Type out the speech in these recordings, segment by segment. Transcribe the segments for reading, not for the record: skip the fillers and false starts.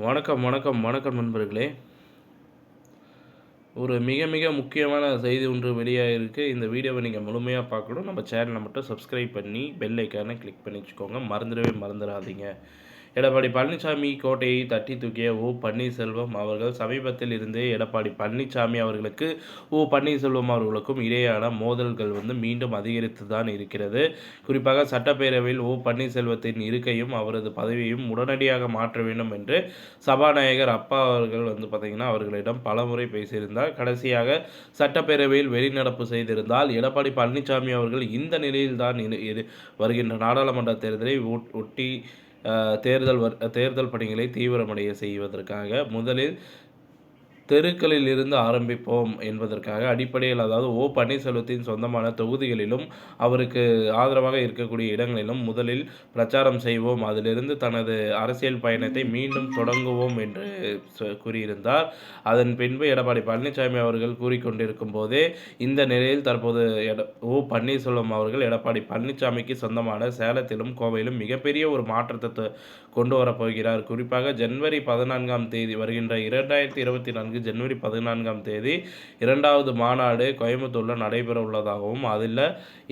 வணக்கம், வணக்கம், வணக்கம் நண்பர்களே. ஒரு மிக மிக முக்கியமான செய்தி ஒன்று வெளியாகிருக்கு. இந்த வீடியோவை நீங்கள் முழுமையாக பார்க்கணும். நம்ம சேனலை மட்டும் சப்ஸ்கிரைப் பண்ணி பெல் ஐக்கானை கிளிக் பண்ணி வச்சுக்கோங்க. மறந்துடவே மறந்துடாதீங்க. எடப்பாடி பழனிசாமி கோட்டையை தட்டி தூக்கிய பன்னீர்செல்வம் அவர்கள் சமீபத்தில் இருந்தே எடப்பாடி பழனிசாமி அவர்களுக்கு பன்னீர்செல்வம் அவர்களுக்கும் இடையேயான மோதல்கள் மீண்டும் அதிகரித்து தான் இருக்கிறது. குறிப்பாக சட்டப்பேரவையில் பன்னீர்செல்வத்தின் இருக்கையும் அவரது பதவியையும் உடனடியாக மாற்ற வேண்டும் என்று சபாநாயகர் அப்பா அவர்கள் பார்த்திங்கன்னா அவர்களிடம் பலமுறை பேசியிருந்தார். கடைசியாக சட்டப்பேரவையில் வெளிநடப்பு செய்திருந்தால் எடப்பாடி பழனிசாமி அவர்கள் இந்த நிலையில் தான் வருகின்ற நாடாளுமன்ற தேர்தலை ஒட்டி தேர்தல் பணிகளை தீவிரமடைய செய்வதற்காக முதலில் தெருக்களில் இருந்து ஆரம்பிப்போம் என்பதற்காக அடிப்படையில், அதாவது பன்னீர்செல்வத்தின் சொந்தமான தொகுதிகளிலும் அவருக்கு ஆதரவாக இருக்கக்கூடிய இடங்களிலும் முதலில் பிரச்சாரம் செய்வோம், அதிலிருந்து தனது அரசியல் பயணத்தை மீண்டும் தொடங்குவோம் என்று கூறியிருந்தார். அதன் பின்பு எடப்பாடி பழனிசாமி அவர்கள் கூறிக்கொண்டிருக்கும் போதே இந்த நிலையில் தற்போது பன்னீர்செல்வம் அவர்கள் எடப்பாடி பழனிசாமிக்கு சொந்தமான சேலத்திலும் கோவையிலும் மிகப்பெரிய ஒரு மாற்றத்தை கொண்டு வரப்போகிறார். குறிப்பாக ஜனவரி 14ஆம் தேதி வருகின்ற 2024 ஜனவரி 14ஆம் தேதி 2வது மாநாடு கோயம்புத்தூரில் நடைபெற உள்ளதாகவும் அதில்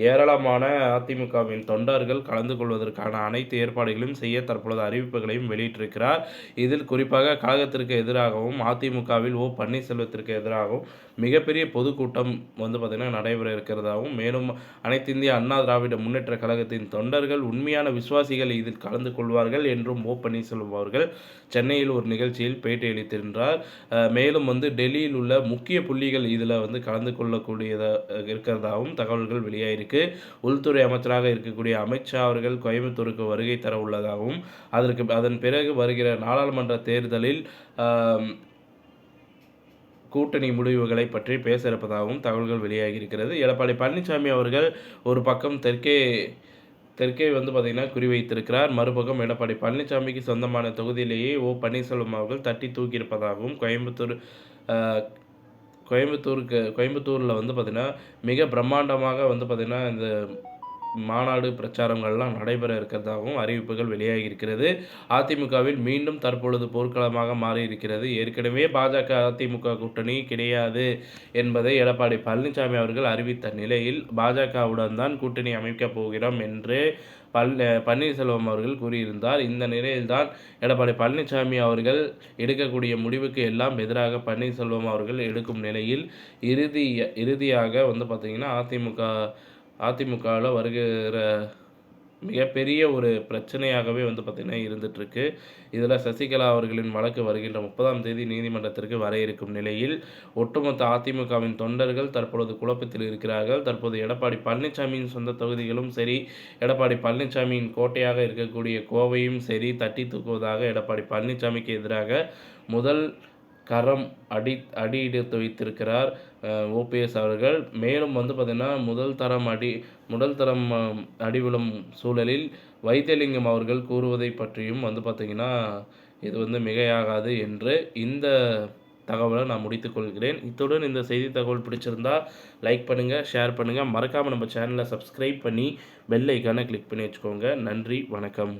ஏராளமான அதிமுகவின் தொண்டர்கள் கலந்து கொள்வதற்கான அனைத்து ஏற்பாடுகளையும் செய்ய தற்பொழுது அறிவிப்புகளையும் வெளியிட்டிருக்கிறார். இதில் குறிப்பாக கழகத்திற்கு எதிராகவும் அதிமுகவில் பன்னீர்செல்வத்திற்கு எதிராகவும் மிகப்பெரிய பொதுக்கூட்டம் பார்த்திங்கன்னா நடைபெற இருக்கிறதாகவும், மேலும் அனைத்து இந்திய அண்ணா திராவிட முன்னேற்ற கழகத்தின் தொண்டர்கள் உண்மையான விசுவாசிகள் இதில் கலந்து கொள்வார்கள் என்றும் பன்னீர்செல்வம் அவர்கள் சென்னையில் ஒரு நிகழ்ச்சியில் பேட்டியளித்திருந்தார். மேலும் டெல்லியில் உள்ள முக்கிய புள்ளிகள் இதில் கலந்து கொள்ளக்கூடியதாக இருக்கிறதாகவும் தகவல்கள் வெளியாயிருக்கு. உள்துறை அமைச்சராக இருக்கக்கூடிய அமித்ஷா அவர்கள் கோயம்புத்தூருக்கு வருகை தர உள்ளதாகவும், அதன் பிறகு வருகிற நாடாளுமன்ற தேர்தலில் கூட்டணி முடிவுகளை பற்றி பேச இருப்பதாகவும் தகவல்கள் வெளியாகி இருக்கிறது. எடப்பாடி பழனிசாமி அவர்கள் ஒரு பக்கம் தெற்கே பார்த்திங்கன்னா குறிவைத்திருக்கிறார். மறுபக்கம் எடப்பாடி பழனிசாமிக்கு சொந்தமான தொகுதியிலேயே பன்னீர்செல்வம் அவர்கள் தட்டி தூக்கியிருப்பதாகவும் கோயம்புத்தூரில் பார்த்திங்கன்னா மிக பிரம்மாண்டமாக பார்த்திங்கன்னா இந்த மாநாடு பிரச்சாரங்கள்லாம் நடைபெற இருக்கிறதாகவும் அறிவிப்புகள் வெளியாகி இருக்கிறது. அதிமுகவில் மீண்டும் தற்பொழுது போர்க்களமாக மாறி இருக்கிறது. ஏற்கனவே பாஜக அதிமுக கூட்டணி கிடையாது என்பதை எடப்பாடி பழனிசாமி அவர்கள் அறிவித்த நிலையில் பாஜகவுடன் தான் கூட்டணி அமைக்கப் போகிறோம் என்று பன்னீர்செல்வம் அவர்கள் கூறியிருந்தார். இந்த நிலையில்தான் எடப்பாடி பழனிசாமி அவர்கள் எடுக்கக்கூடிய முடிவுக்கு எல்லாம் எதிராக பன்னீர்செல்வம் அவர்கள் எடுக்கும் நிலையில் இறுதியாக பார்த்திங்கன்னா அதிமுகவில் வருகிற மிகப்பெரிய ஒரு பிரச்சனையாகவே பார்த்திங்கன்னா இருந்துகிட்ருக்கு. இதில் சசிகலா அவர்களின் வழக்கு வருகின்ற 30ஆம் தேதி நீதிமன்றத்திற்கு வர இருக்கும் நிலையில் ஒட்டுமொத்த அதிமுகவின் தொண்டர்கள் தற்பொழுது குழப்பத்தில் இருக்கிறார்கள். தற்போது எடப்பாடி பழனிசாமியின் சொந்த தொகுதிகளும் சரி, எடப்பாடி பழனிசாமியின் கோட்டையாக இருக்கக்கூடிய கோவையும் சரி தட்டி தூக்குவதாக எடப்பாடி பழனிசாமிக்கு எதிராக முதல் கரம் அடியெடுத்து வைத்திருக்கிறார் ஓபிஎஸ் அவர்கள். மேலும் பார்த்திங்கன்னா முதல் தரம் அடிவிழும் சூழலில் வைத்தியலிங்கம் அவர்கள் கூறுவதை பற்றியும் பார்த்திங்கன்னா இது மிகையாகாது என்று இந்த தகவலை நான் முடித்துக்கொள்கிறேன். இத்துடன் இந்த செய்தி தகவல் பிடிச்சிருந்தா லைக் பண்ணுங்கள், ஷேர் பண்ணுங்கள், மறக்காமல் நம்ம சேனலை சப்ஸ்கிரைப் பண்ணி பெல் ஐக்கானை கிளிக் பண்ணி வச்சுக்கோங்க. நன்றி, வணக்கம்.